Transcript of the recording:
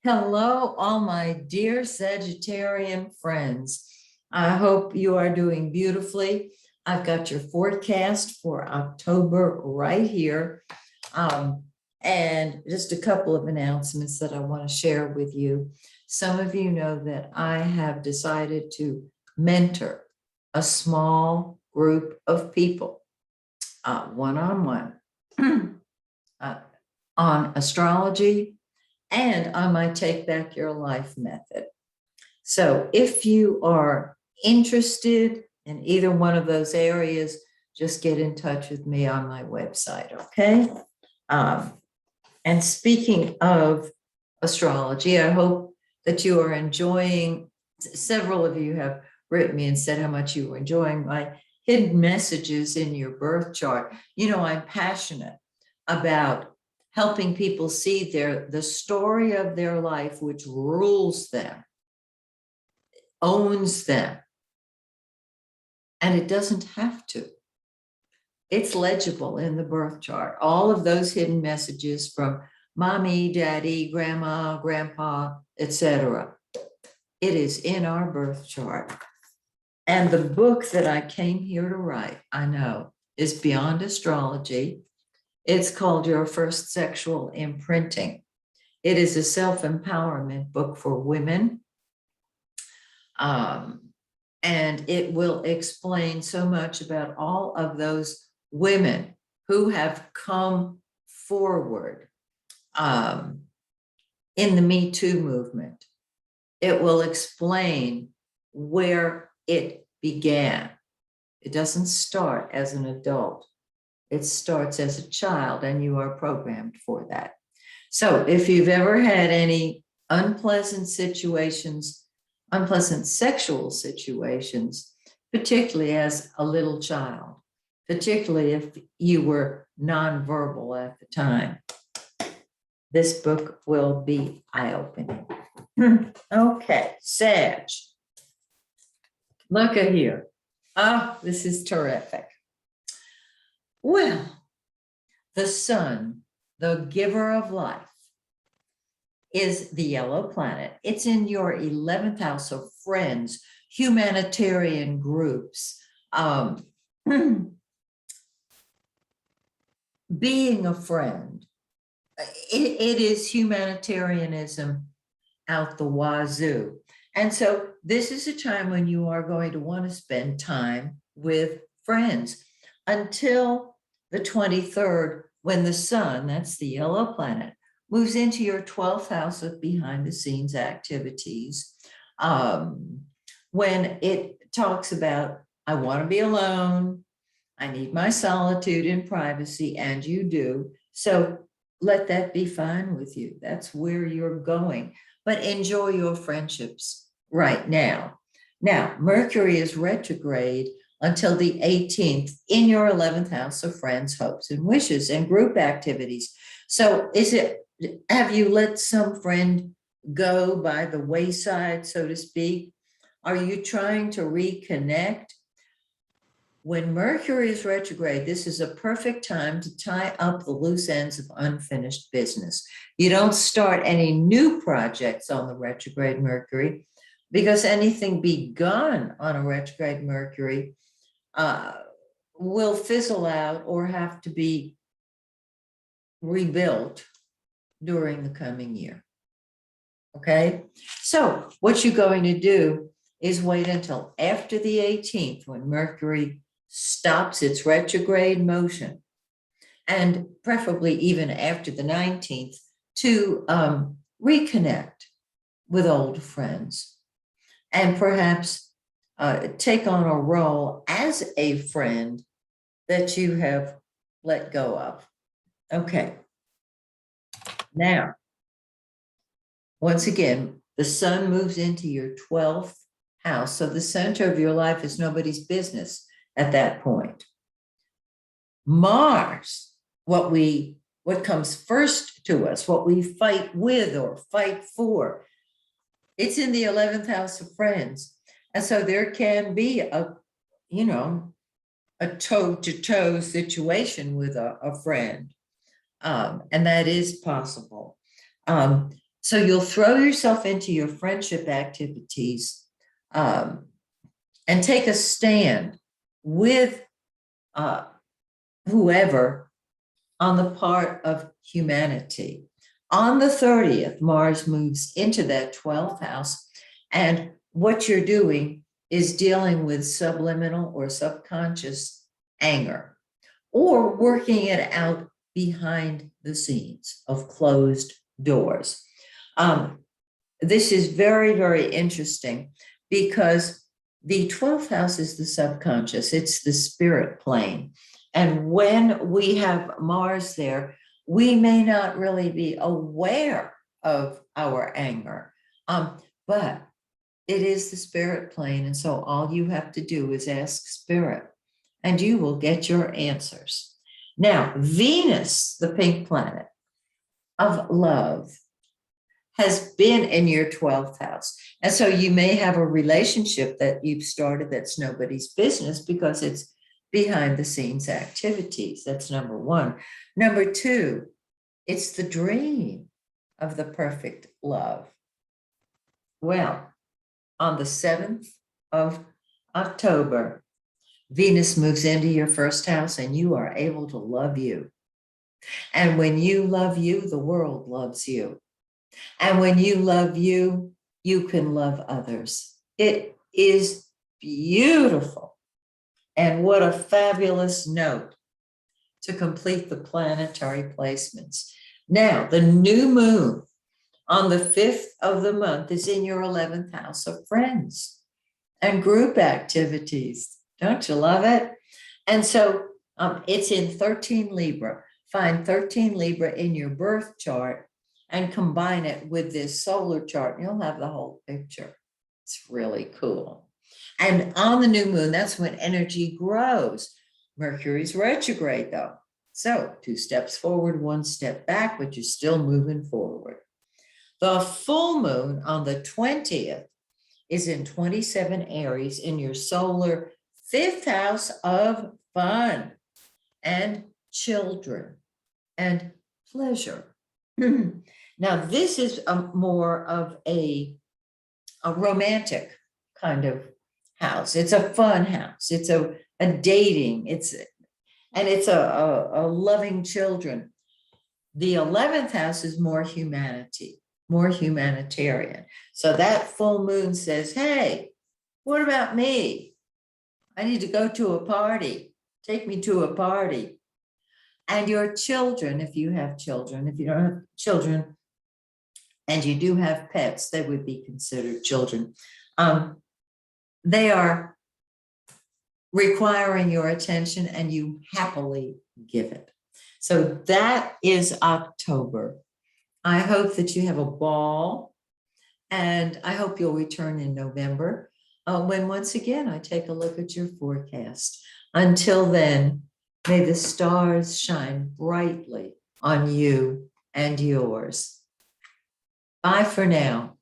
Hello, all my dear Sagittarian friends. I hope you are doing beautifully. I've got your forecast for October right here. And just a couple of announcements that I want to share with you. Some of you know that I have decided to mentor a small group of people, one-on-one, on astrology and on my Take Back Your Life method. So if you are interested in either one of those areas, just get in touch with me on my website, okay? And speaking of astrology, I hope that you are enjoying. Several of you have written me and said how much you were enjoying my hidden messages in your birth chart. You know, I'm passionate about helping people see the story of their life, which rules them, owns them, and it doesn't have to. It's legible in the birth chart. All of those hidden messages from mommy, daddy, grandma, grandpa, etc. It is in our birth chart. And the book that I came here to write, I know, is beyond astrology. It's called Your First Sexual Imprinting. It is a self-empowerment book for women. And it will explain so much about all of those women who have come forward in the Me Too movement. It will explain where it began. It doesn't start as an adult. It starts as a child, and you are programmed for that. So if you've ever had any unpleasant situations, unpleasant sexual situations, particularly as a little child, particularly if you were nonverbal at the time, this book will be eye-opening. Okay, Sag. Look at here. Oh, this is terrific. Well, the sun, the giver of life, is the yellow planet. It's in your 11th house of friends, humanitarian groups. Being a friend, it is humanitarianism out the wazoo. And so this is a time when you are going to want to spend time with friends until the 23rd, when the sun, that's the yellow planet, moves into your 12th house of behind the scenes activities. When it talks about, I want to be alone, I need my solitude and privacy, and you do. So let that be fine with you. That's where you're going. But enjoy your friendships right now. Now, Mercury is retrograde until the 18th in your 11th house of friends, hopes, and wishes and group activities. So have you let some friend go by the wayside, so to speak? Are you trying to reconnect? When Mercury is retrograde, this is a perfect time to tie up the loose ends of unfinished business. You don't start any new projects on the retrograde Mercury, because anything begun on a retrograde Mercury will fizzle out or have to be rebuilt during the coming year. Okay, so what you're going to do is wait until after the 18th, when Mercury stops its retrograde motion, and preferably even after the 19th, to reconnect with old friends and perhaps take on a role as a friend that you have let go of. Okay. Now, once again, the sun moves into your 12th house. So the center of your life is nobody's business at that point. Mars, what comes first to us, what we fight with or fight for, it's in the 11th house of friends. And so there can be a toe-to-toe situation with a friend. And that is possible. So you'll throw yourself into your friendship activities and take a stand with whoever on the part of humanity. On the 30th, Mars moves into that 12th house, and what you're doing is dealing with subliminal or subconscious anger, or working it out behind the scenes of closed doors. This is very, very interesting because the 12th house is the subconscious, it's the spirit plane. And when we have Mars there, we may not really be aware of our anger, but it is the spirit plane. And so all you have to do is ask spirit, and you will get your answers. Now, Venus, the pink planet of love, has been in your 12th house. And so you may have a relationship that you've started that's nobody's business because it's behind the scenes activities. That's number one. Number two, it's the dream of the perfect love. Well, on the 7th of October, Venus moves into your first house and you are able to love you. And when you love you, the world loves you. And when you love you, you can love others. It is beautiful. And what a fabulous note to complete the planetary placements. Now, the new moon on the 5th of the month is in your 11th house of friends and group activities. Don't you love it? And so it's in 13 Libra. Find 13 Libra in your birth chart and combine it with this solar chart. And you'll have the whole picture. It's really cool. And on the new moon, that's when energy grows. Mercury's retrograde, though. So 2 steps forward, 1 step back, but you're still moving forward. The full moon on the 20th is in 27 Aries in your solar 5th house of fun and children and pleasure. Now, this is more of a romantic kind of house. It's a fun house. It's a dating. It's a loving children. The 11th house is more humanity, more humanitarian. So that full moon says, hey, what about me? I need to go to a party. Take me to a party. And your children, if you have children, if you don't have children, and you do have pets, they would be considered children. They are requiring your attention and you happily give it. So that is October. I hope that you have a ball, and I hope you'll return in November when once again I take a look at your forecast. Until then, may the stars shine brightly on you and yours. Bye for now.